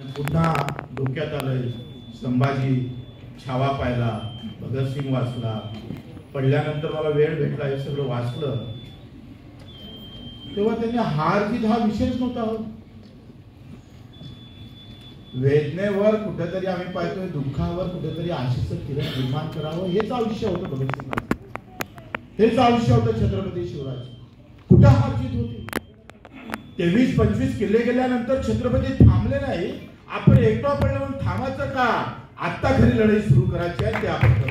पुन्हा डोक्यात आलं संभाजी छावा पाहिला, भगतसिंग वाचला, पडल्यानंतर मला वेळ भेटला, हे सगळं वाचलं तेव्हा त्यांनी हार जीत हा विषयच नव्हता हो. वेदनेवर कुठेतरी आम्ही पाहतोय, दुःखावर कुठेतरी आशेचं किरण निर्माण करावं, हेच आयुष्य होतं भगतसिंगाचं, हेच आयुष्य होतं छत्रपती शिवराज. कुठं हार जीत होती. 23-25 किल्ले गेल्यानंतर छत्रपती थांबले नाही. आपण एकटा पडलं म्हणून थांबायचं का? आता खरी लढाई सुरू करायची आहे, ते आपण करतो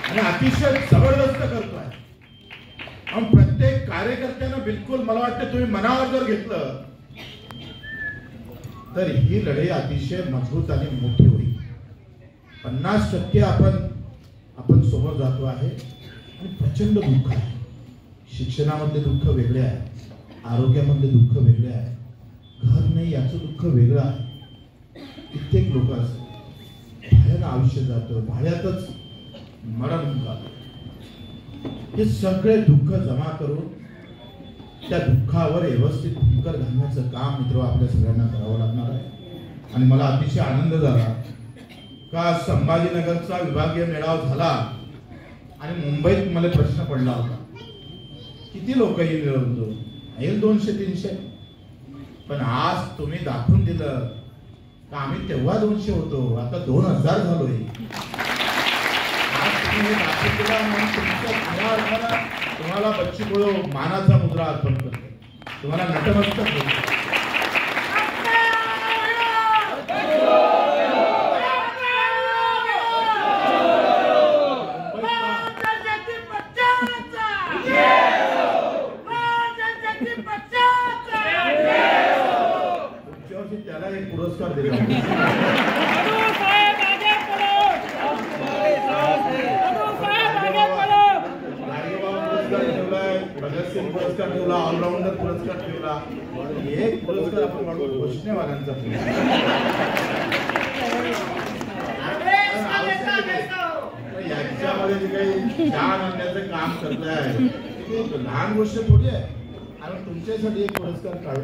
आणि अतिशय जबरदस्त करतोय. आणि प्रत्येक कार्यकर्त्यांना बिलकुल मला वाटतं तुम्ही मनावर जर घेतलं तर ही लढाई अतिशय मजबूत आणि मोठी होईल. 50% आपण समोर जातो आहे आणि प्रचंड दुःख आहे. शिक्षणामधले दुःख वेगळे आहे, आरोग्यामधले दुःख वेगळे आहे, घर नाही याचं दुःख वेगळं आहे. कित्येक लोक भाड्यानं आयुष्य जातं, भाड्यातच मरण जातं. हे सगळे दुःख जमा करून त्या दुःखावर व्यवस्थित भुंकर घालण्याचं काम मित्र आपल्या सगळ्यांना करावं लागणार आहे. आणि मला अतिशय आनंद झाला का संभाजीनगरचा विभागीय मेळावा झाला आणि मुंबईत मला प्रश्न पडला होता, किती लोक येईल 200-300, पण आज तुम्ही दाखवून दिलं का आम्ही तेव्हा 200 होतो, आता 2000 झालोय. आज तुम्ही दाखवून दिला म्हणून तुमच्या खऱ्या अर्थानं तुम्हाला बच्चू कडू मानाचा मुद्रा अर्पण करतो, तुम्हाला नतमस्तक होतो. त्याला एक पुरस्कार दिला, भगतसिंग पुरस्कार ठेवला, ऑलराऊंडर पुरस्कार ठेवला, एक पुरस्कार आपण वाढवून घोषणेवाल्यांचा याच्यामध्ये जे काही छान आणण्याचं काम करत आहे लहान गोष्ट थोडी आहे. आणि तुमच्यासाठी एक पुरस्कार काढू.